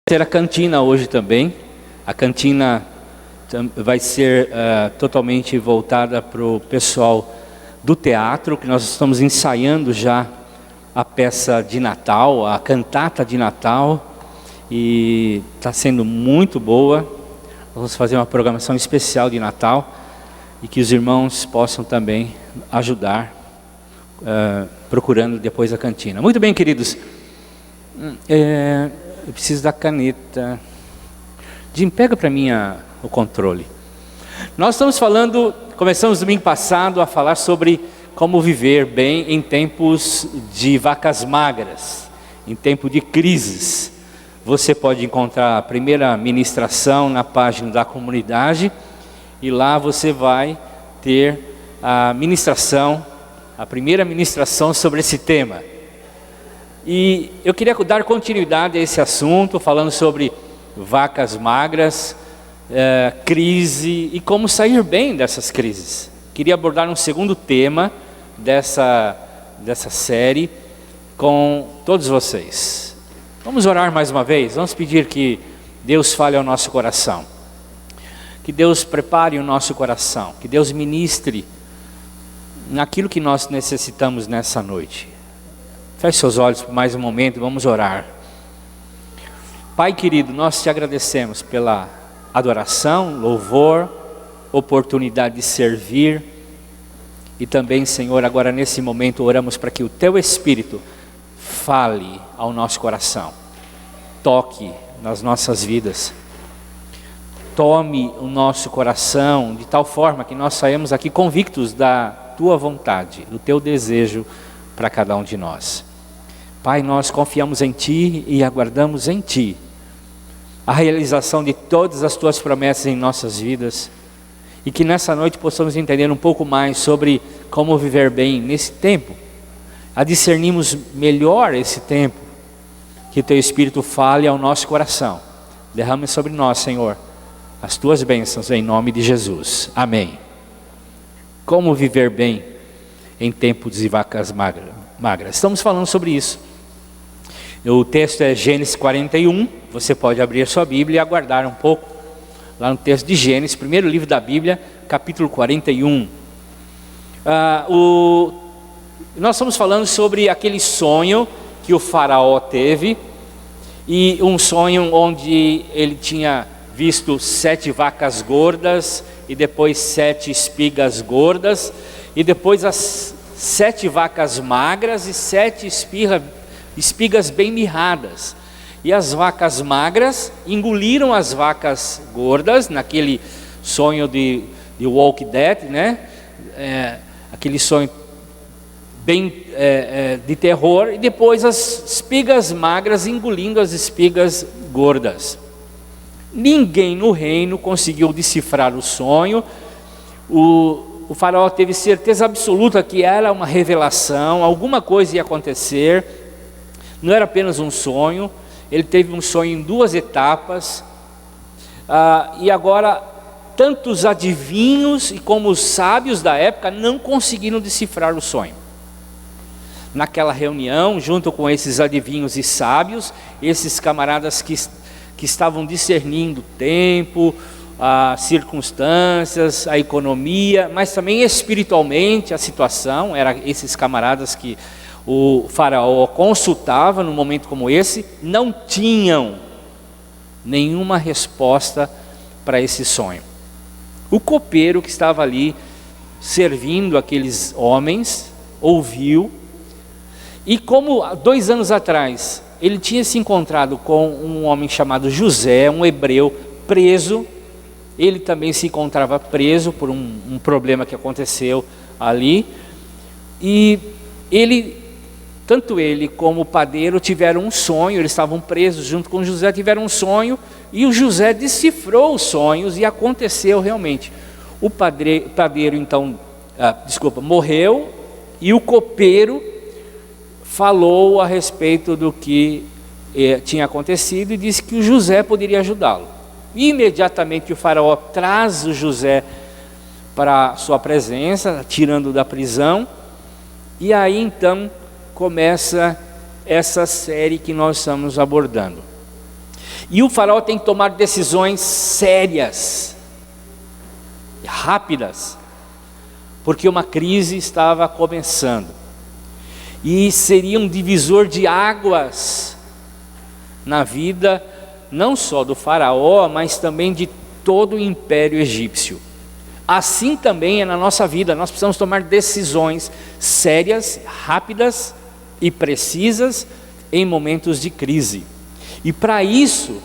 Ter a cantina hoje também. A cantina vai ser totalmente voltada para o pessoal do teatro, que nós estamos ensaiando já a peça de Natal, a cantata de Natal, e está sendo muito boa. Vamos fazer uma programação especial de Natal e que os irmãos possam também ajudar, procurando depois a cantina. Muito bem, queridos. Eu preciso da caneta. Jim, pega para mim o controle. Nós estamos começamos domingo passado a falar sobre como viver bem em tempos de vacas magras, em tempo de crises. Você pode encontrar a primeira ministração na página da comunidade, e lá você vai ter a primeira ministração sobre esse tema. E eu queria dar continuidade a esse assunto, falando sobre vacas magras, crise e como sair bem dessas crises. Queria abordar um segundo tema dessa série com todos vocês. Vamos orar mais uma vez, vamos pedir que Deus fale ao nosso coração, que Deus prepare o nosso coração, que Deus ministre naquilo que nós necessitamos nessa noite. Feche seus olhos por mais um momento e vamos orar. Pai querido, nós te agradecemos pela adoração, louvor, oportunidade de servir. E também, Senhor, agora nesse momento oramos para que o Teu Espírito fale ao nosso coração. Toque nas nossas vidas. Tome o nosso coração de tal forma que nós saímos aqui convictos da Tua vontade, do Teu desejo para cada um de nós. Pai, nós confiamos em Ti e aguardamos em Ti a realização de todas as Tuas promessas em nossas vidas, e que nessa noite possamos entender um pouco mais sobre como viver bem nesse tempo, a discernirmos melhor esse tempo, que Teu Espírito fale ao nosso coração. Derrame sobre nós, Senhor, as Tuas bênçãos em nome de Jesus. Amém. Como viver bem em tempos de vacas magras. Estamos falando sobre isso. O texto é Gênesis 41, você pode abrir a sua Bíblia e aguardar um pouco, lá no texto de Gênesis, primeiro livro da Bíblia, capítulo 41. Nós estamos falando sobre aquele sonho que o faraó teve, e um sonho onde ele tinha visto 7 vacas gordas, e depois 7 espigas gordas, e depois as 7 vacas magras e 7 espigas bem mirradas. E as vacas magras engoliram as vacas gordas, naquele sonho de Walking Dead, né? Aquele sonho bem de terror, e depois as espigas magras engolindo as espigas gordas. Ninguém no reino conseguiu decifrar o sonho. O faraó teve certeza absoluta que era uma revelação, alguma coisa ia acontecer, não era apenas um sonho. Ele teve um sonho em 2 etapas, e agora tantos adivinhos e como os sábios da época não conseguiram decifrar o sonho. Naquela reunião, junto com esses adivinhos e sábios, esses camaradas que estavam discernindo o tempo, as circunstâncias, a economia, mas também espiritualmente a situação, eram esses camaradas que o faraó consultava num momento como esse, não tinham nenhuma resposta para esse sonho. O copeiro que estava ali servindo aqueles homens ouviu, e como 2 anos atrás ele tinha se encontrado com um homem chamado José, um hebreu preso, ele também se encontrava preso por um problema que aconteceu ali, e tanto ele como o padeiro tiveram um sonho. Eles estavam presos junto com José, tiveram um sonho, e o José decifrou os sonhos, e aconteceu realmente. O padeiro então, morreu, e o copeiro falou a respeito do que tinha acontecido, e disse que o José poderia ajudá-lo. Imediatamente o faraó traz o José para sua presença, tirando da prisão, e aí então começa essa série que nós estamos abordando. E o faraó tem que tomar decisões sérias, rápidas, porque uma crise estava começando. E seria um divisor de águas na vida, não só do faraó, mas também de todo o império egípcio. Assim também é na nossa vida, nós precisamos tomar decisões sérias, rápidas e precisas em momentos de crise. E para isso,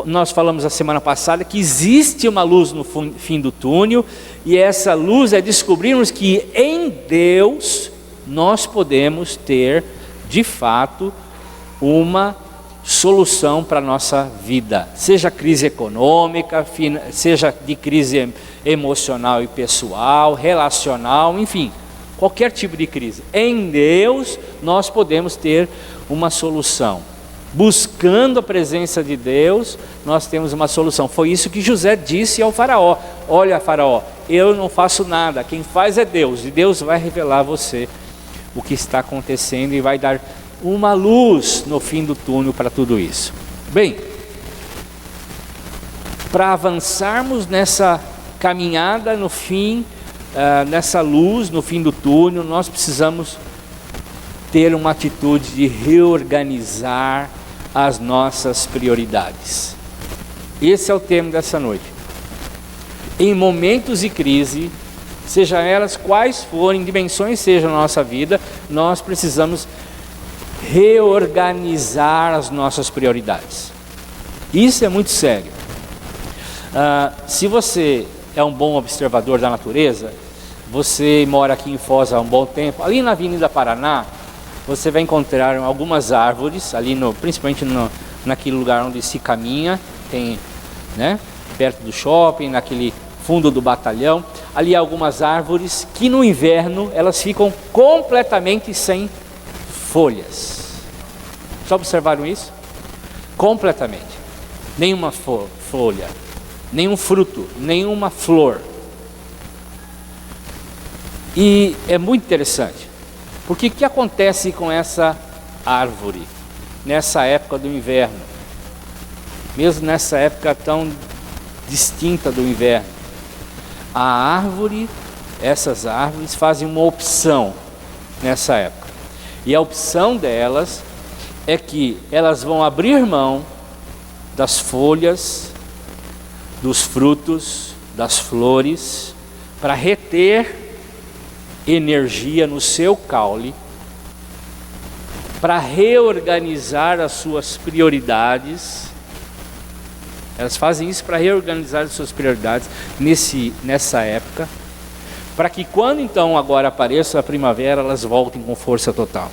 nós falamos a semana passada que existe uma luz no fim do túnel, e essa luz é descobrirmos que em Deus nós podemos ter, de fato, uma solução para a nossa vida, seja crise econômica, seja de crise emocional e pessoal, relacional, enfim, qualquer tipo de crise. Em Deus nós podemos ter uma solução. Buscando a presença de Deus, nós temos uma solução. Foi isso que José disse ao faraó: olha, faraó, eu não faço nada, quem faz é Deus, e Deus vai revelar a você o que está acontecendo e vai dar uma luz no fim do túnel para tudo isso. Bem, para avançarmos nessa caminhada no fim, nessa luz no fim do túnel, nós precisamos ter uma atitude de reorganizar as nossas prioridades. Esse é o tema dessa noite. Em momentos de crise, seja elas quais forem, dimensões sejam na nossa vida, nós precisamos reorganizar as nossas prioridades. Isso é muito sério. Se você é um bom observador da natureza, você mora aqui em Foz há um bom tempo, ali na Avenida Paraná, você vai encontrar algumas árvores, ali principalmente naquele lugar onde se caminha, tem, né, perto do shopping, naquele fundo do batalhão, ali há algumas árvores que no inverno elas ficam completamente sem folhas. Já observaram isso? Completamente. Nenhuma folha, nenhum fruto, nenhuma flor. E é muito interessante, porque o que acontece com essa árvore nessa época do inverno? Mesmo nessa época tão distinta do inverno, essas árvores fazem uma opção nessa época. E a opção delas é que elas vão abrir mão das folhas, dos frutos, das flores, para reter energia no seu caule, para reorganizar as suas prioridades. Elas fazem isso para reorganizar as suas prioridades nessa época, para que quando então agora apareça a primavera, elas voltem com força total.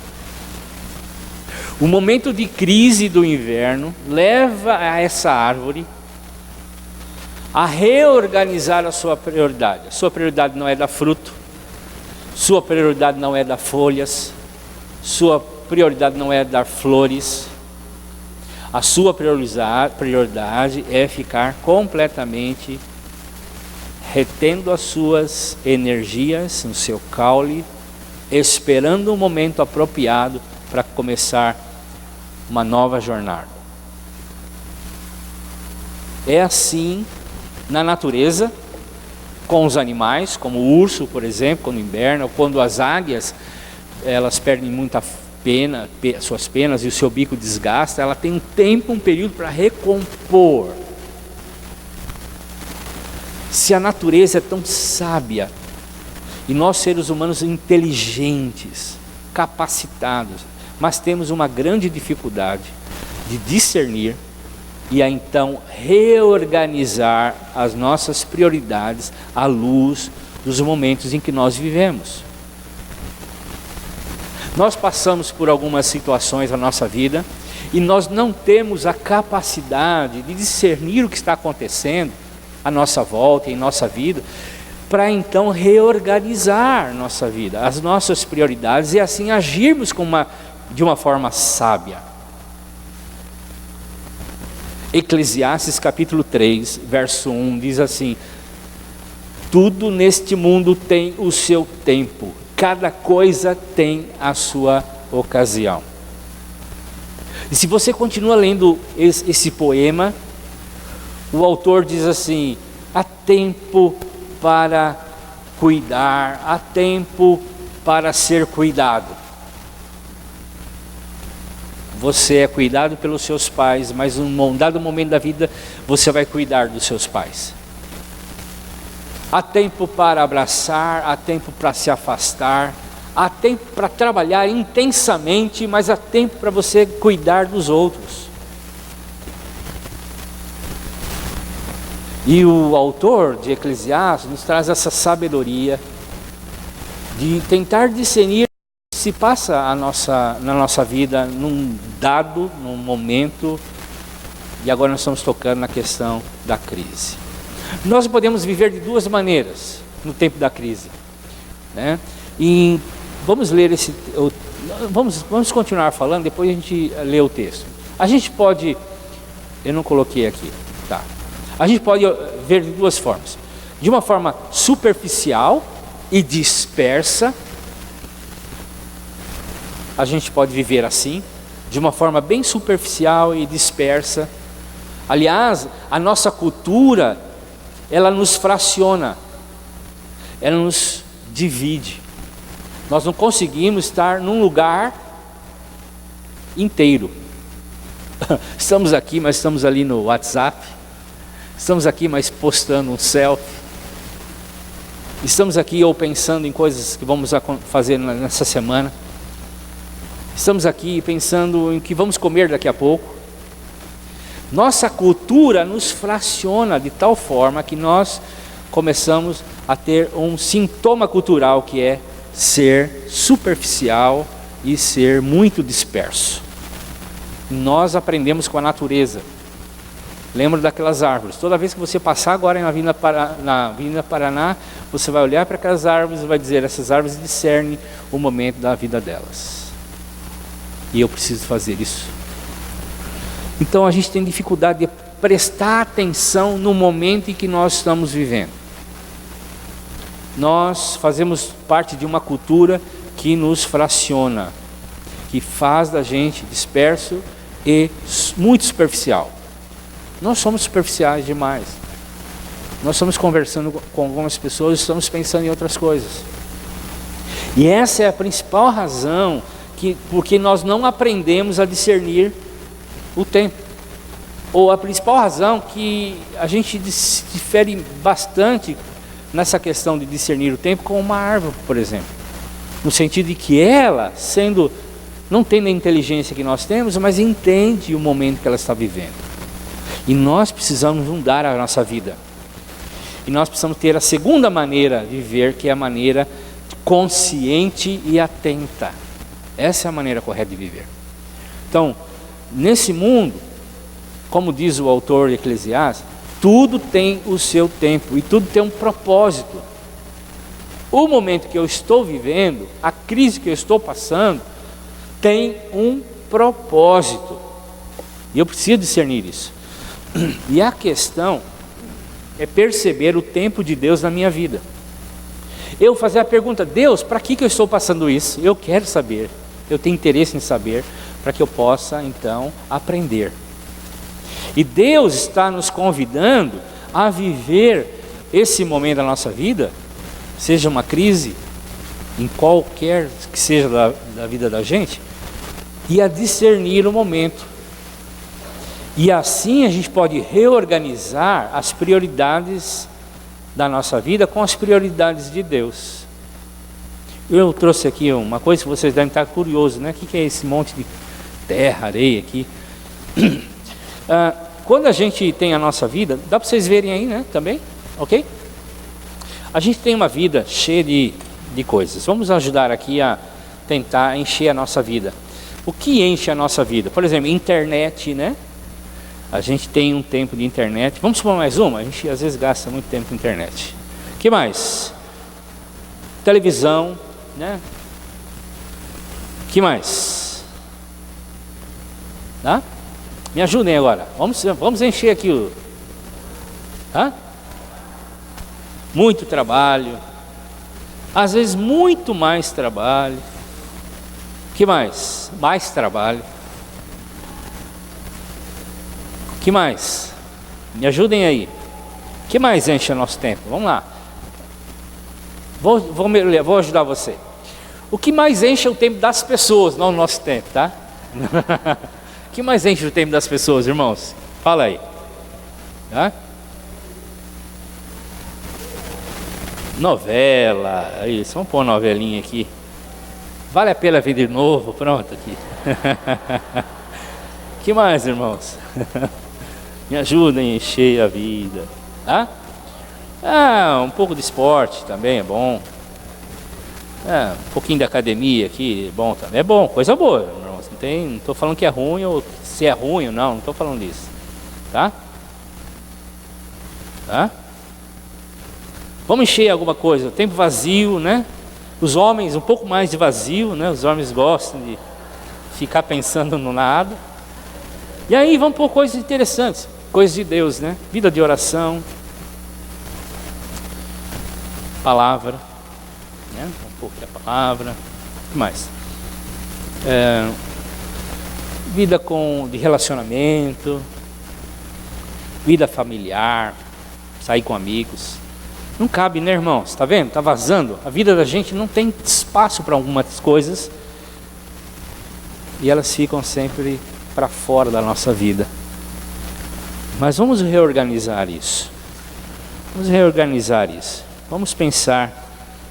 O momento de crise do inverno leva a essa árvore a reorganizar a sua prioridade. A sua prioridade não é dar fruto, sua prioridade não é dar folhas, sua prioridade não é dar flores. A sua prioridade é ficar completamente retendo as suas energias no seu caule, esperando um momento apropriado para começar uma nova jornada. É assim na natureza, com os animais, como o urso, por exemplo, quando inverna, ou quando as águias, elas perdem muita suas penas e o seu bico desgasta, ela tem um tempo, um período para recompor. Se a natureza é tão sábia, e nós seres humanos inteligentes, capacitados, mas temos uma grande dificuldade de discernir e a então reorganizar as nossas prioridades à luz dos momentos em que nós vivemos. Nós passamos por algumas situações na nossa vida e nós não temos a capacidade de discernir o que está acontecendo à nossa volta, em nossa vida, para então reorganizar nossa vida, as nossas prioridades e assim agirmos de uma forma sábia. Eclesiastes capítulo 3, verso 1 diz assim: tudo neste mundo tem o seu tempo, cada coisa tem a sua ocasião. E se você continua lendo esse poema, o autor diz assim: há tempo para cuidar, há tempo para ser cuidado. Você é cuidado pelos seus pais, mas num dado momento da vida você vai cuidar dos seus pais. Há tempo para abraçar, há tempo para se afastar, há tempo para trabalhar intensamente, mas há tempo para você cuidar dos outros. E o autor de Eclesiastes nos traz essa sabedoria de tentar discernir o que se passa na nossa vida num momento, e agora nós estamos tocando na questão da crise. Nós podemos viver de duas maneiras no tempo da crise, né? E vamos ler vamos continuar falando, depois a gente lê o texto. A gente pode, eu não coloquei aqui, tá? A gente pode ver de duas formas. De uma forma superficial e dispersa, a gente pode viver assim, de uma forma bem superficial e dispersa. Aliás, a nossa cultura, ela nos fraciona, ela nos divide. Nós não conseguimos estar num lugar inteiro. Estamos aqui, mas estamos ali no WhatsApp. Estamos aqui, mas postando um selfie. Estamos aqui ou pensando em coisas que vamos fazer nessa semana. Estamos aqui pensando em que vamos comer daqui a pouco. Nossa cultura nos fraciona de tal forma que nós começamos a ter um sintoma cultural que é ser superficial e ser muito disperso. Nós aprendemos com a natureza. Lembra daquelas árvores? Toda vez que você passar agora na Avenida Paraná, você vai olhar para aquelas árvores e vai dizer: essas árvores discernem o momento da vida delas. E eu preciso fazer isso. Então a gente tem dificuldade de prestar atenção no momento em que nós estamos vivendo. Nós fazemos parte de uma cultura que nos fraciona, que faz da gente disperso e muito superficial. Nós somos superficiais demais. Nós estamos conversando com algumas pessoas, estamos pensando em outras coisas. E essa é a principal razão porque nós não aprendemos a discernir o tempo. Ou a principal razão que a gente difere bastante nessa questão de discernir o tempo com uma árvore, por exemplo. No sentido de que ela, não tendo a inteligência que nós temos, mas entende o momento que ela está vivendo. E nós precisamos mudar a nossa vida. E nós precisamos ter a segunda maneira de viver, que é a maneira consciente e atenta. Essa é a maneira correta de viver. Então, nesse mundo, como diz o autor de Eclesiastes, tudo tem o seu tempo e tudo tem um propósito. O momento que eu estou vivendo, a crise que eu estou passando, tem um propósito. E eu preciso discernir isso. E a questão é perceber o tempo de Deus na minha vida. Eu fazer a pergunta: Deus, para que eu estou passando isso? Eu quero saber, eu tenho interesse em saber, para que eu possa então aprender. E Deus está nos convidando a viver esse momento da nossa vida, seja uma crise, em qualquer que seja da vida da gente, e a discernir o momento. E assim a gente pode reorganizar as prioridades da nossa vida com as prioridades de Deus. Eu trouxe aqui uma coisa que vocês devem estar curiosos, né? O que é esse monte de terra, areia aqui? Quando a gente tem a nossa vida, dá para vocês verem aí, né? Também, ok? A gente tem uma vida cheia de coisas. Vamos ajudar aqui a tentar encher a nossa vida. O que enche a nossa vida? Por exemplo, internet, né? A gente tem um tempo de internet. Vamos supor mais uma? A gente às vezes gasta muito tempo com internet. O que mais? Televisão, né? O que mais? Tá? Me ajudem agora. Vamos encher aqui muito trabalho. Às vezes muito mais trabalho. O que mais? Mais trabalho. Que mais? Me ajudem aí. Que mais enche o nosso tempo? Vamos lá. Vou ajudar você. O que mais enche o tempo das pessoas, não o nosso tempo, tá? O que mais enche o tempo das pessoas, irmãos? Fala aí. Tá? Novela, isso, vamos pôr uma novelinha aqui. Vale a pena ver de novo, pronto aqui. Que mais, irmãos? Me ajudem a encher a vida, tá? Um pouco de esporte também é bom. Um pouquinho de academia aqui, é bom também. É bom, coisa boa, irmãos. Não estou falando que é ruim ou se é ruim ou não estou falando disso, tá? Tá? Vamos encher alguma coisa, tempo vazio, né? Os homens, um pouco mais de vazio, né? Os homens gostam de ficar pensando no nada. E aí vamos pôr coisas interessantes, coisas de Deus, né? Vida de oração, palavra, né? Um pouco da palavra, o que mais? Vida de relacionamento, vida familiar, sair com amigos. Não cabe, né, irmãos? Está vendo? Está vazando. A vida da gente não tem espaço para algumas coisas e elas ficam sempre para fora da nossa vida. Mas vamos reorganizar isso. Vamos pensar,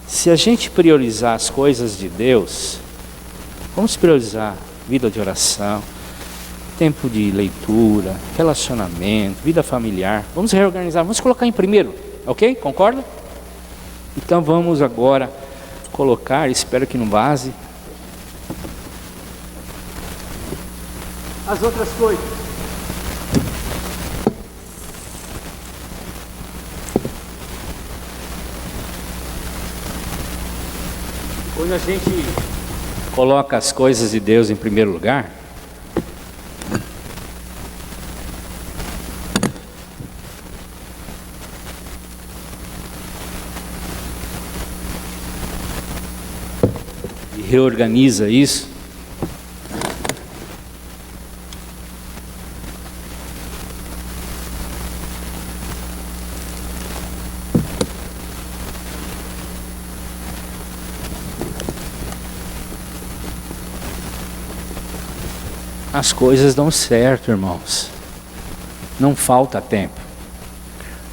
se a gente priorizar as coisas de Deus, vamos priorizar vida de oração, tempo de leitura, relacionamento, vida familiar. Vamos reorganizar, vamos colocar em primeiro, ok? Concorda? Então vamos agora colocar, espero que não vaze, as outras coisas. Quando a gente coloca as coisas de Deus em primeiro lugar, e reorganiza isso, as coisas dão certo, irmãos. Não falta tempo.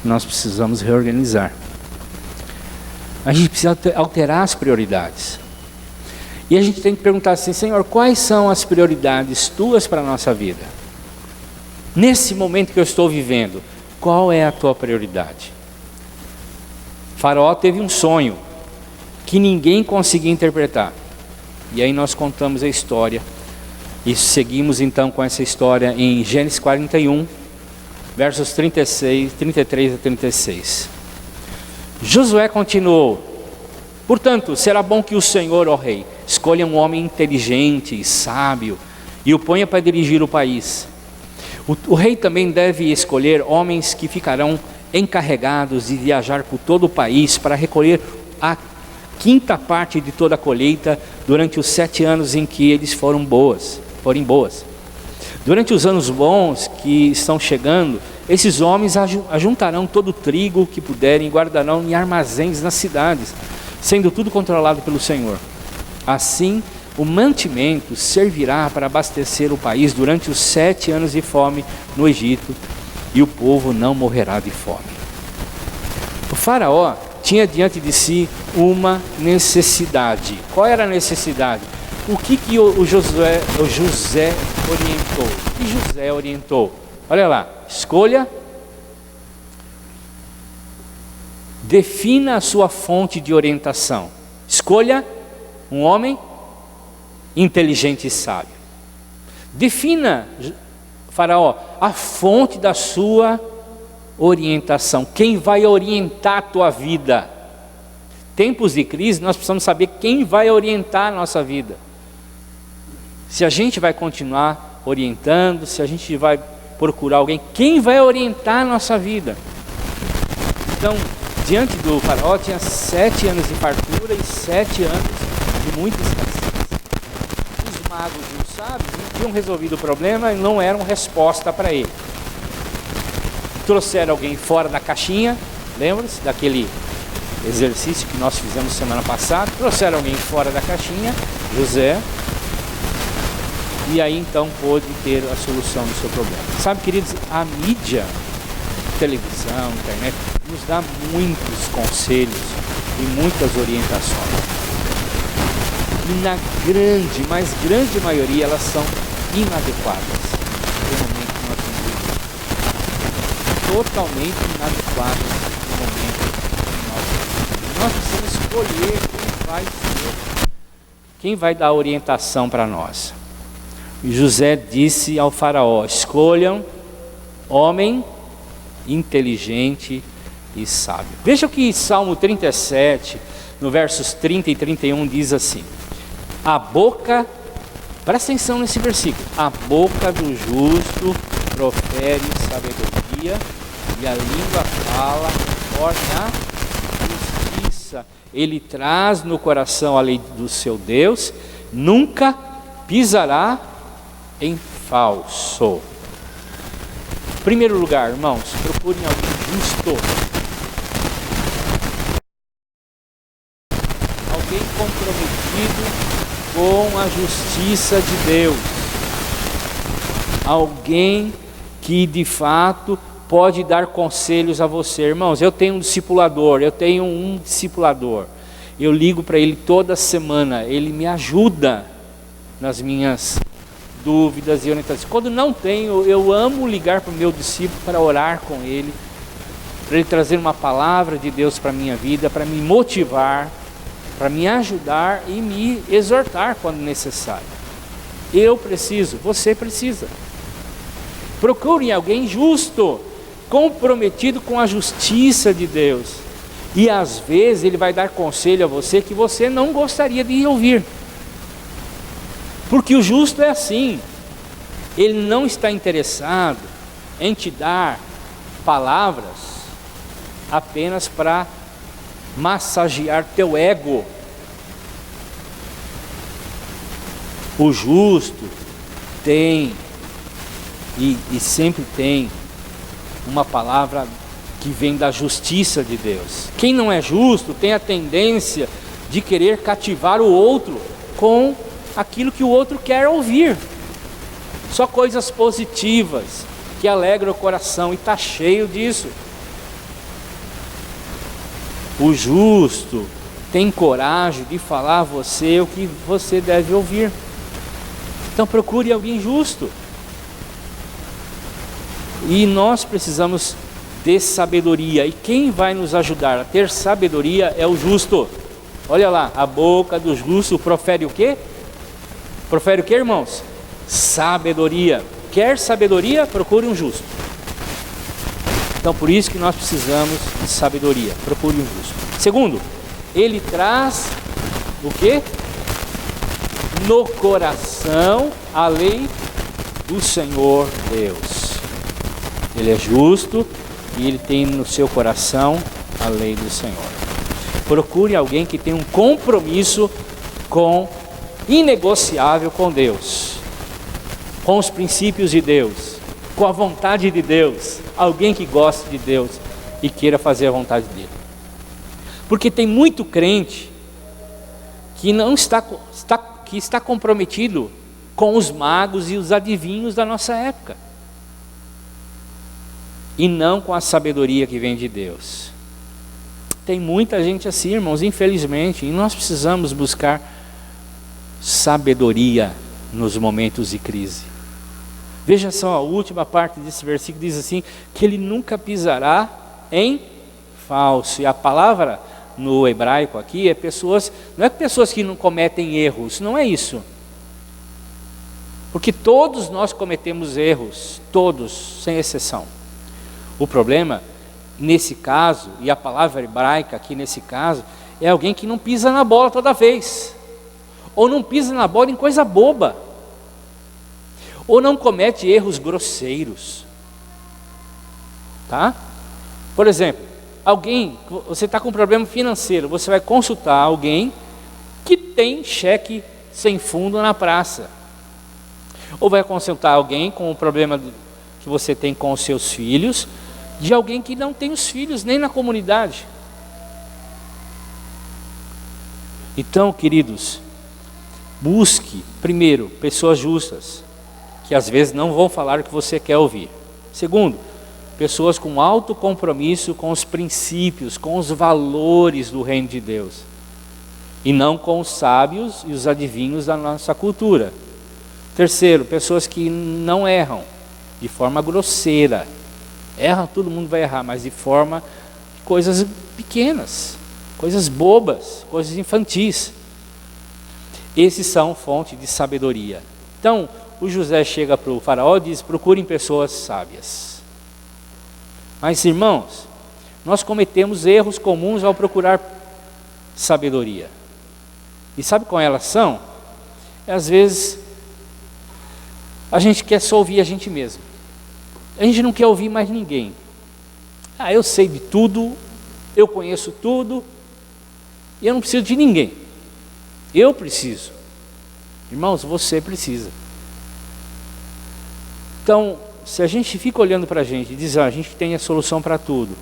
Nós precisamos reorganizar. A gente precisa alterar as prioridades. E a gente tem que perguntar assim: Senhor, quais são as prioridades tuas para a nossa vida? Nesse momento que eu estou vivendo, qual é a tua prioridade? Faraó teve um sonho que ninguém conseguia interpretar. E aí nós contamos a história. E seguimos então com essa história em Gênesis 41, versos 33 a 36. Josué continuou: portanto, será bom que o Senhor, ó rei, escolha um homem inteligente e sábio e o ponha para dirigir o país. O rei também deve escolher homens que ficarão encarregados de viajar por todo o país para recolher a quinta parte de toda a colheita durante os 7 anos em que eles forem boas. Durante os anos bons que estão chegando, esses homens ajuntarão todo o trigo que puderem e guardarão em armazéns nas cidades, sendo tudo controlado pelo Senhor. Assim, o mantimento servirá para abastecer o país durante os 7 anos de fome no Egito, e o povo não morrerá de fome. O faraó tinha diante de si uma necessidade. Qual era a necessidade? O que o José orientou? O que José orientou? Olha lá, escolha, defina a sua fonte de orientação. Escolha um homem inteligente e sábio. Defina, Faraó, a fonte da sua orientação. Quem vai orientar a tua vida? Tempos de crise, nós precisamos saber quem vai orientar a nossa vida. Se a gente vai continuar orientando, se a gente vai procurar alguém, quem vai orientar a nossa vida? Então, diante do faraó tinha 7 anos de fartura e 7 anos de muita escassez. Os magos e os sábios não tinham resolvido o problema e não eram resposta para ele. trouxeram alguém fora da caixinha, lembra-se daquele exercício que nós fizemos semana passada? Trouxeram alguém fora da caixinha, José, e aí então pôde ter a solução do seu problema. Sabe, queridos, a mídia, televisão, internet, nos dá muitos conselhos e muitas orientações. E na grande, mas grande maioria, elas são inadequadas no momento que nós vivemos. Totalmente inadequadas no momento que nós vivemos. Nós precisamos escolher quem vai ser, quem vai dar orientação para nós. E José disse ao faraó: escolham homem inteligente e sábio. Veja o que Salmo 37, no versos 30 e 31 diz assim: a boca, presta atenção nesse versículo, a boca do justo profere sabedoria e a língua fala conforme a justiça. Ele traz no coração a lei do seu Deus, nunca pisará em falso. Em primeiro lugar, irmãos, procurem alguém justo, alguém comprometido com a justiça de Deus, alguém que de fato pode dar conselhos a você. Irmãos, eu tenho um discipulador, eu ligo para ele toda semana, ele me ajuda nas minhas dúvidas e orientações. Quando não tenho, eu amo ligar para o meu discípulo para orar com ele, para ele trazer uma palavra de Deus para a minha vida, para me motivar, para me ajudar e me exortar quando necessário. Eu preciso, você precisa. Procurem alguém justo, comprometido com a justiça de Deus. E às vezes ele vai dar conselho a você que você não gostaria de ouvir. Porque o justo é assim, ele não está interessado em te dar palavras apenas para massagear teu ego. O justo tem e sempre tem uma palavra que vem da justiça de Deus. Quem não é justo tem a tendência de querer cativar o outro com aquilo que o outro quer ouvir, só coisas positivas que alegram o coração, e está cheio disso. O justo tem coragem de falar a você o que você deve ouvir. Então procure alguém justo. E nós precisamos de sabedoria, e quem vai nos ajudar a ter sabedoria é o justo. Olha lá, a boca do justo profere o quê? Profere o que, irmãos? Sabedoria. Quer sabedoria? Procure um justo. Então por isso que nós precisamos de sabedoria. Procure um justo. Segundo, ele traz o quê? No coração a lei do Senhor Deus. Ele é justo e ele tem no seu coração a lei do Senhor. Procure alguém que tenha um compromisso inegociável com Deus, com os princípios de Deus, com a vontade de Deus. Alguém que goste de Deus e queira fazer a vontade dele. Porque tem muito crente que não está comprometido com os magos e os adivinhos da nossa época, e não com a sabedoria que vem de Deus. Tem muita gente assim, irmãos, infelizmente, e nós precisamos buscar sabedoria nos momentos de crise. Veja só, a última parte desse versículo diz assim, que ele nunca pisará em falso. E a palavra no hebraico aqui é pessoas, não é pessoas que não cometem erros, não é isso. Porque todos nós cometemos erros, todos, sem exceção. O problema, nesse caso, e a palavra hebraica aqui nesse caso, é alguém que não pisa na bola toda vez, ou não pisa na bola em coisa boba, ou não comete erros grosseiros, tá? Por exemplo, você está com um problema financeiro, você vai consultar alguém que tem cheque sem fundo na praça, ou vai consultar alguém com o problema que você tem com os seus filhos, de alguém que não tem os filhos nem na comunidade. Então, queridos, busque primeiro pessoas justas, que às vezes não vão falar o que você quer ouvir. Segundo, pessoas com alto compromisso com os princípios, com os valores do reino de Deus, e não com os sábios e os adivinhos da nossa cultura. Terceiro, pessoas que não erram de forma grosseira. Erra, todo mundo vai errar, mas de forma, coisas pequenas, coisas bobas, coisas infantis. Esses são fonte de sabedoria. Então, o José chega para o faraó e diz: procurem pessoas sábias. Mas, irmãos, nós cometemos erros comuns ao procurar sabedoria. E sabe qual elas são? Às vezes, a gente quer só ouvir a gente mesmo. A gente não quer ouvir mais ninguém. Eu sei de tudo, eu conheço tudo, e eu não preciso de ninguém. Eu preciso. Irmãos, você precisa. Então, se a gente fica olhando para a gente e diz: a gente tem a solução para tudo,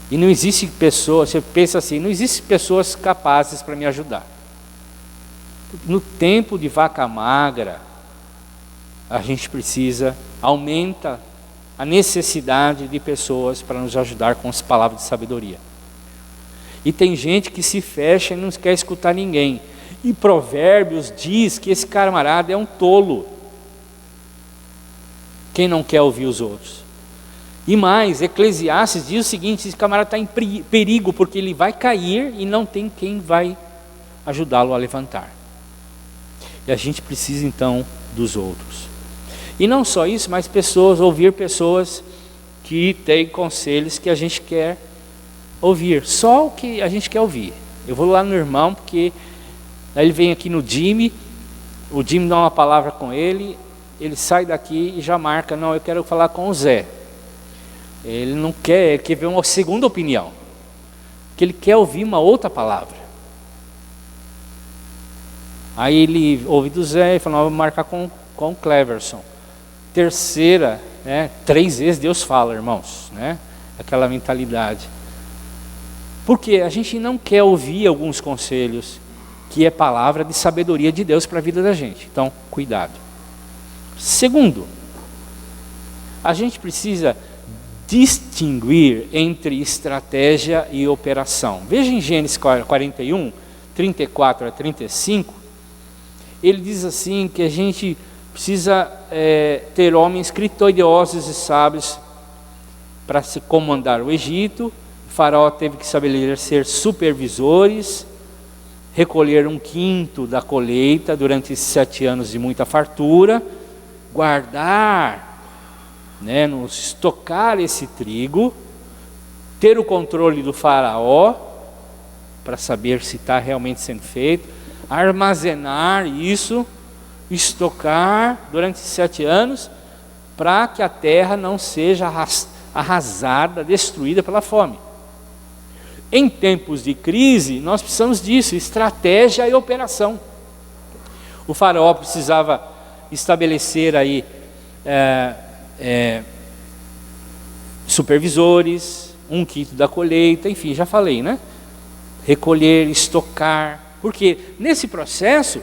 e não existe pessoa, você pensa assim, não existe pessoas capazes para me ajudar. No tempo de vaca magra, a gente precisa, aumenta a necessidade de pessoas para nos ajudar com as palavras de sabedoria. E tem gente que se fecha e não quer escutar ninguém. E Provérbios diz que esse camarada é um tolo. Quem não quer ouvir os outros? E mais, Eclesiastes diz o seguinte: esse camarada está em perigo, porque ele vai cair e não tem quem vai ajudá-lo a levantar. E a gente precisa então dos outros. E não só isso, mas ouvir pessoas que têm conselhos que a gente quer ouvir, só o que a gente quer ouvir. Eu vou lá no irmão, porque aí ele vem aqui no Jimmy, o Jimmy dá uma palavra com ele, ele sai daqui e já marca: não, eu quero falar com o Zé. Ele não quer, ele quer ver uma segunda opinião, porque ele quer ouvir uma outra palavra. Aí ele ouve do Zé e fala: não, eu vou marcar com o Cleverson. Terceira, 3 vezes Deus fala, irmãos, aquela mentalidade. Porque a gente não quer ouvir alguns conselhos que é palavra de sabedoria de Deus para a vida da gente. Então, cuidado. Segundo, a gente precisa distinguir entre estratégia e operação. Veja em Gênesis 41, 34 a 35, ele diz assim que a gente precisa ter homens criteriosos e sábios para se comandar o Egito. O faraó teve que estabelecer supervisores, recolher 1/5 da colheita durante esses 7 anos de muita fartura, guardar, estocar esse trigo, ter o controle do faraó, para saber se está realmente sendo feito, armazenar isso, estocar durante 7 anos, para que a terra não seja arrasada, destruída pela fome. Em tempos de crise, nós precisamos disso, estratégia e operação. O faraó precisava estabelecer aí supervisores, 1/5 da colheita, enfim, já falei, recolher, estocar, porque nesse processo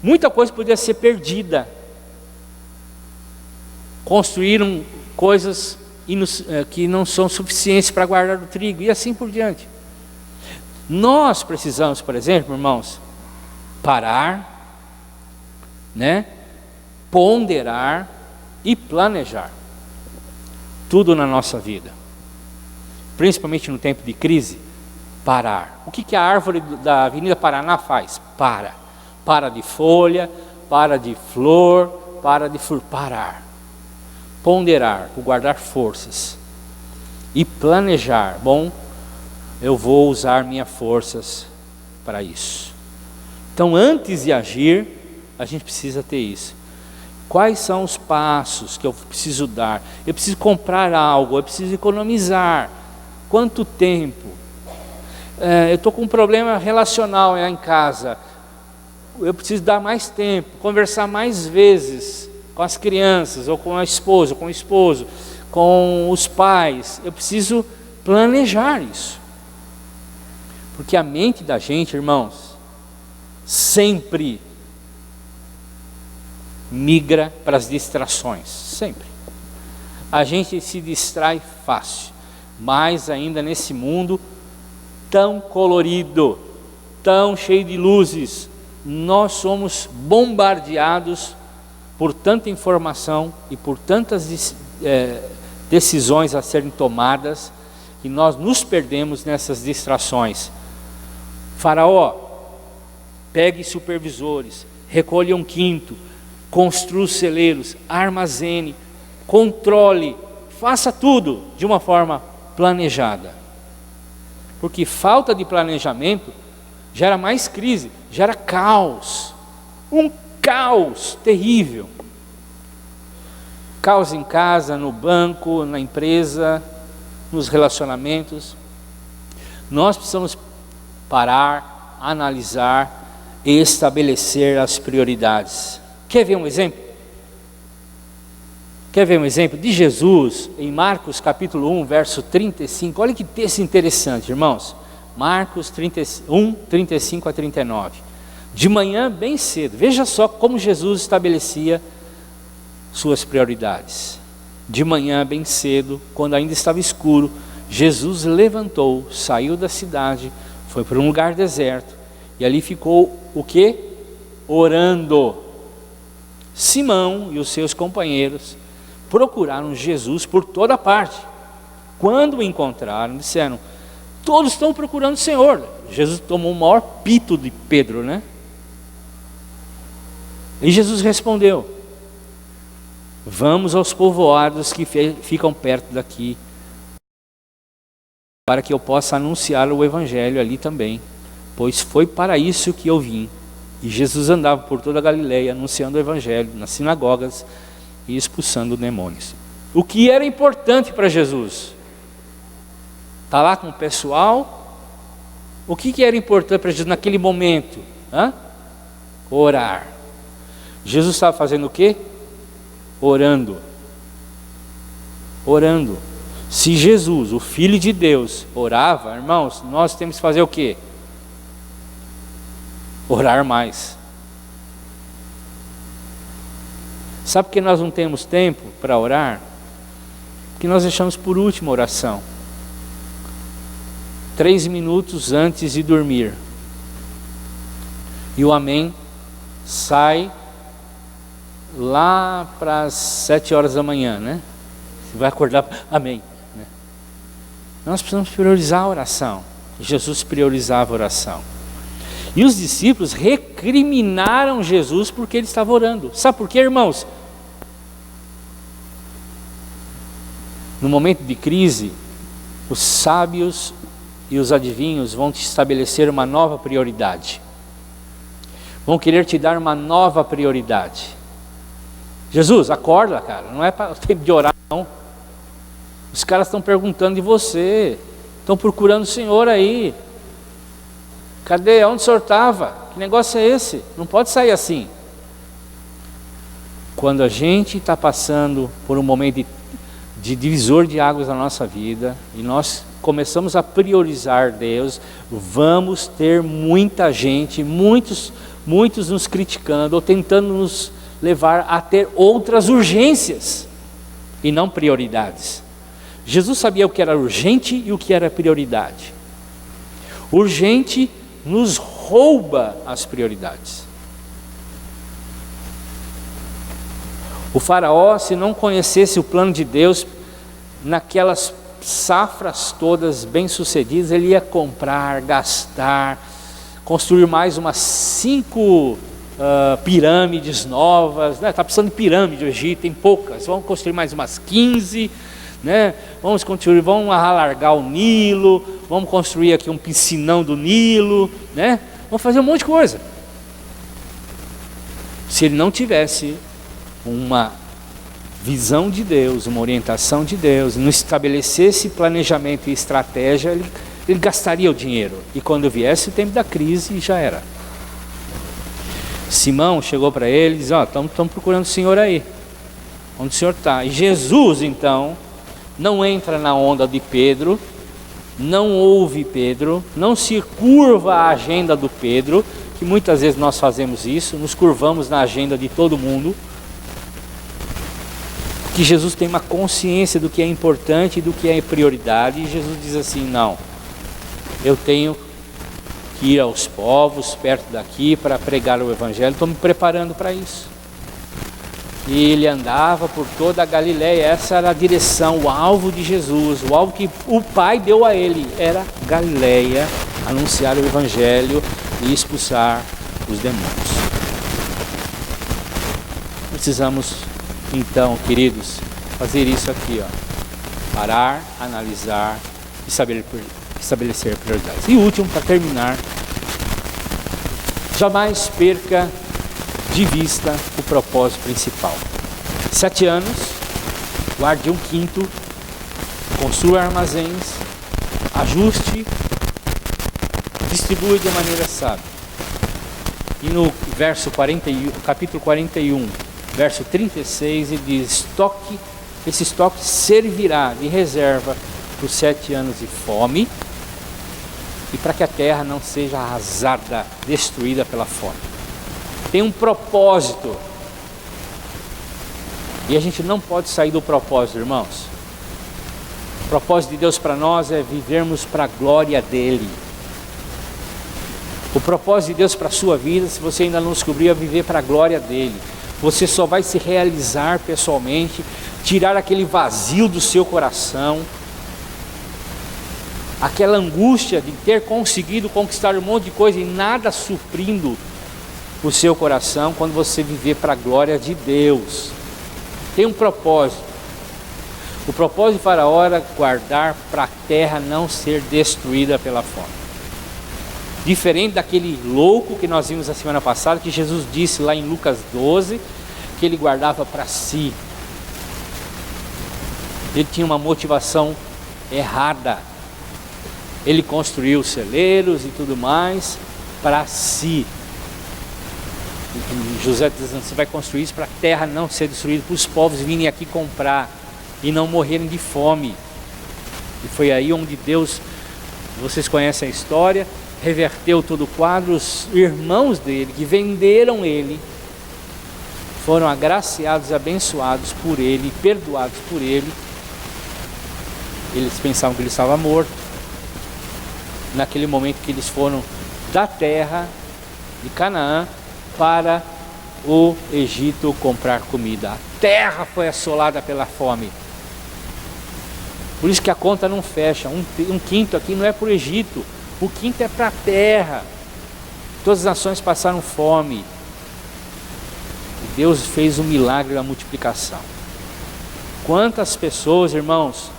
muita coisa podia ser perdida. Construíram coisas que não são suficientes para guardar o trigo, e assim por diante. Nós precisamos, por exemplo, irmãos, parar, ponderar e planejar tudo na nossa vida, principalmente no tempo de crise. Parar. O que a árvore da Avenida Paraná faz? Para de folha, para de flor, parar. Ponderar, guardar forças e planejar. Bom, eu vou usar minhas forças para isso. Então, antes de agir, a gente precisa ter isso. Quais são os passos que eu preciso dar? Eu preciso comprar algo, eu preciso economizar. Quanto tempo? Eu estou com um problema relacional em casa. Eu preciso dar mais tempo, conversar mais vezes com as crianças, ou com a esposa, ou com o esposo. com os pais. Eu preciso planejar isso. Porque a mente da gente, irmãos, sempre migra para as distrações, sempre. A gente se distrai fácil, mais ainda nesse mundo tão colorido, tão cheio de luzes. Nós somos bombardeados por tanta informação e por tantas decisões a serem tomadas, que nós nos perdemos nessas distrações. Faraó, pegue supervisores, recolha um quinto, construa celeiros, armazene, controle, faça tudo de uma forma planejada. Porque falta de planejamento gera mais crise, gera caos, um caos terrível. Caos em casa, no banco, na empresa, nos relacionamentos. Nós precisamos parar, analisar e estabelecer as prioridades. Quer ver um exemplo? Quer ver um exemplo de Jesus em Marcos capítulo 1, verso 35? Olha que texto interessante, irmãos. Marcos 1, 35 a 39. De manhã bem cedo, veja só como Jesus estabelecia suas prioridades. De manhã bem cedo, quando ainda estava escuro, Jesus levantou, saiu da cidade, foi para um lugar deserto, e ali ficou o quê? Orando. Simão e os seus companheiros procuraram Jesus por toda parte. Quando o encontraram, disseram: todos estão procurando o Senhor. Jesus tomou o maior pito de Pedro, né? E Jesus respondeu: vamos aos povoados que ficam perto daqui, para que eu possa anunciar o Evangelho ali também, pois foi para isso que eu vim. E Jesus andava por toda a Galileia, anunciando o Evangelho nas sinagogas e expulsando demônios. O que era importante para Jesus? Está lá com o pessoal. O que era importante para Jesus naquele momento? Orar. Jesus estava fazendo o quê? Orando. Orando. Se Jesus, o Filho de Deus, orava, irmãos, nós temos que fazer o quê? Orar mais. Sabe por que nós não temos tempo para orar? Porque nós deixamos por último a oração. 3 minutos antes de dormir. E o amém sai lá para as 7 horas da manhã, né? Você vai acordar, amém. Né? Nós precisamos priorizar a oração. Jesus priorizava a oração. E os discípulos recriminaram Jesus porque ele estava orando. Sabe por quê, irmãos? No momento de crise, os sábios e os adivinhos vão te estabelecer uma nova prioridade. Vão querer te dar uma nova prioridade. Jesus, acorda, cara, não é para o tempo de orar, não. Os caras estão perguntando de você, estão procurando o Senhor aí. Cadê? Onde o Senhor estava? Que negócio é esse? Não pode sair assim. Quando a gente está passando por um momento de divisor de águas na nossa vida, e nós começamos a priorizar Deus, vamos ter muita gente, muitos nos criticando, ou tentando nos levar a ter outras urgências, e não prioridades. Jesus sabia o que era urgente e o que era prioridade. Urgente nos rouba as prioridades. O faraó, se não conhecesse o plano de Deus, naquelas safras todas bem-sucedidas, ele ia comprar, gastar, construir mais umas 5 pirâmides novas, né? Está precisando de pirâmide no Egito, tem poucas, vamos construir mais umas 15, né? Vamos alargar o Nilo, vamos construir aqui um piscinão do Nilo, né? Vamos fazer um monte de coisa. Se ele não tivesse uma visão de Deus, uma orientação de Deus, não estabelecesse planejamento e estratégia, ele gastaria o dinheiro. E quando viesse o tempo da crise, já era. Simão chegou para ele e disse: estamos procurando o Senhor aí. Onde o Senhor está? E Jesus, então, não entra na onda de Pedro, não ouve Pedro, não se curva à agenda do Pedro, que muitas vezes nós fazemos isso, nos curvamos na agenda de todo mundo. Que Jesus tem uma consciência do que é importante e do que é prioridade, e Jesus diz assim: não, eu tenho que ir aos povos perto daqui para pregar o Evangelho, estou me preparando para isso. E ele andava por toda a Galileia, essa era a direção, o alvo de Jesus, o alvo que o Pai deu a ele, era Galileia, anunciar o Evangelho e expulsar os demônios. Precisamos então, queridos, fazer isso aqui, ó. Parar, analisar e estabelecer prioridades. E último, para terminar, jamais perca de vista o propósito principal. 7 anos, guarde 1/5, construa armazéns, ajuste, distribua de maneira sábia. E no capítulo 41, verso 36, ele diz: esse estoque servirá de reserva para os 7 anos de fome e para que a terra não seja arrasada, destruída pela fome. Tem um propósito, e a gente não pode sair do propósito, irmãos. O propósito de Deus para nós é vivermos para a glória dEle. O propósito de Deus para a sua vida, se você ainda não descobriu, é viver para a glória dEle. Você só vai se realizar pessoalmente, tirar aquele vazio do seu coração, aquela angústia de ter conseguido conquistar um monte de coisa e nada suprindo o seu coração, quando você viver para a glória de Deus. Tem um propósito. O propósito de Faraó era guardar para a terra não ser destruída pela fome. Diferente daquele louco que nós vimos a semana passada, que Jesus disse lá em Lucas 12, que ele guardava para si. Ele tinha uma motivação errada. Ele construiu celeiros e tudo mais para si. E José diz: você vai construir isso para a terra não ser destruída, para os povos virem aqui comprar e não morrerem de fome. E foi aí onde Deus, vocês conhecem a história, reverteu todo o quadro. Os irmãos dele, que venderam ele, foram agraciados, abençoados por ele, perdoados por ele. Eles pensavam que ele estava morto. Naquele momento que eles foram da terra de Canaã para o Egito comprar comida, a terra foi assolada pela fome. Por isso que a conta não fecha. 1/5 aqui não é para o Egito, o 1/5 é para a terra. Todas as nações passaram fome. E Deus fez o milagre da multiplicação. Quantas pessoas, irmãos,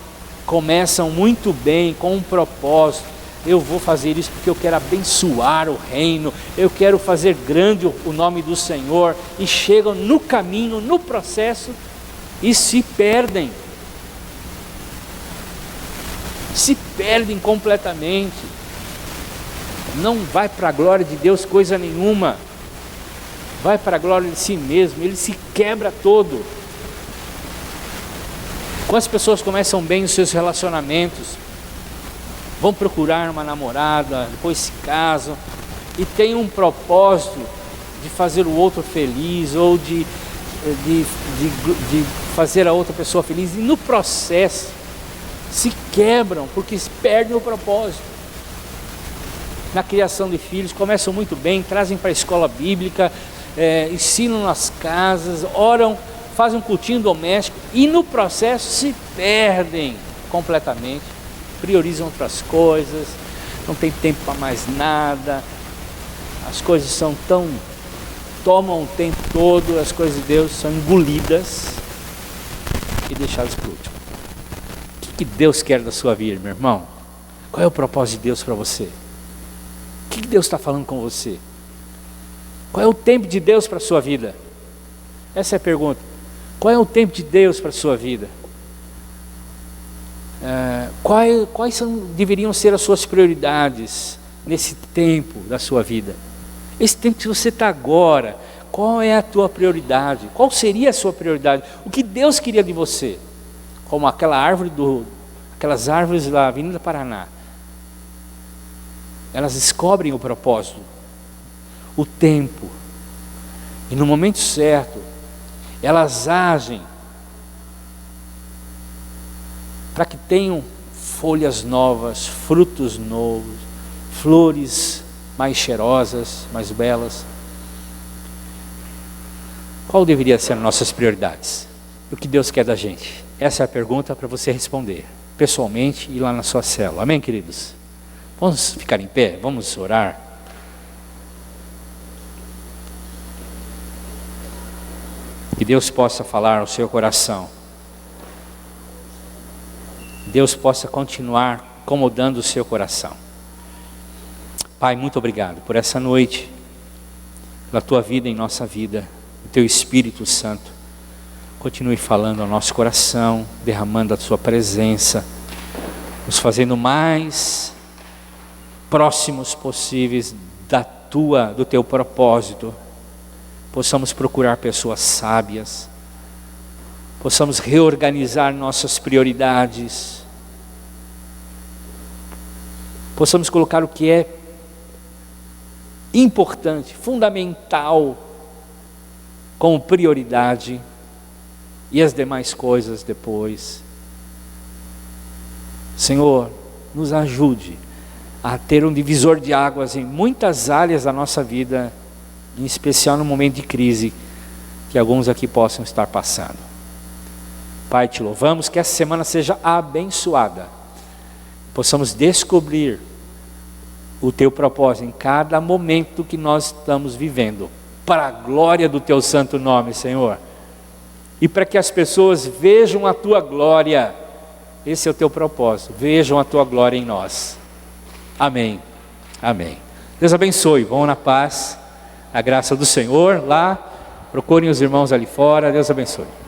começam muito bem com um propósito: eu vou fazer isso porque eu quero abençoar o reino, eu quero fazer grande o nome do Senhor, e chegam no caminho, no processo, e se perdem. Se perdem completamente. Não vai para a glória de Deus coisa nenhuma. Vai para a glória de si mesmo. Ele se quebra todo. Quando as pessoas começam bem os seus relacionamentos, vão procurar uma namorada, depois se casam e tem um propósito de fazer o outro feliz, ou de fazer a outra pessoa feliz, e no processo se quebram porque perdem o propósito. Na criação de filhos começam muito bem, trazem para a escola bíblica, ensinam nas casas, oram, fazem um cultinho doméstico, e no processo se perdem completamente. Priorizam outras coisas, não tem tempo para mais nada, as coisas tomam o tempo todo, as coisas de Deus são engolidas e deixadas por último. O que Deus quer da sua vida, meu irmão? Qual é o propósito de Deus para você? O que Deus está falando com você? Qual é o tempo de Deus para a sua vida? Essa é a pergunta. Qual é o tempo de Deus para a sua vida? Quais deveriam ser as suas prioridades nesse tempo da sua vida? Esse tempo que você está agora, qual é a tua prioridade? Qual seria a sua prioridade? O que Deus queria de você? como aquelas árvores da Avenida Paraná. Elas descobrem o propósito, o tempo, e no momento certo, elas agem para que tenham folhas novas, frutos novos, flores mais cheirosas, mais belas. Qual deveria ser as nossas prioridades? O que Deus quer da gente? Essa é a pergunta para você responder, pessoalmente e lá na sua célula. Amém, queridos? Vamos ficar em pé, vamos orar. Que Deus possa falar ao seu coração. Deus possa continuar incomodando o seu coração. Pai, muito obrigado por essa noite, pela tua vida em nossa vida, o teu Espírito Santo. Continue falando ao nosso coração, derramando a sua presença, nos fazendo mais próximos possíveis do teu propósito. Possamos procurar pessoas sábias, possamos reorganizar nossas prioridades, possamos colocar o que é importante, fundamental, como prioridade, e as demais coisas depois. Senhor, nos ajude a ter um divisor de águas em muitas áreas da nossa vida, em especial no momento de crise que alguns aqui possam estar passando. Pai, te louvamos, que essa semana seja abençoada, possamos descobrir o teu propósito em cada momento que nós estamos vivendo, para a glória do teu santo nome, Senhor, e para que as pessoas vejam a tua glória. Esse é o teu propósito, vejam a tua glória em nós. Amém, amém. Deus abençoe, vão na paz, a graça do Senhor lá, procurem os irmãos ali fora. Deus abençoe.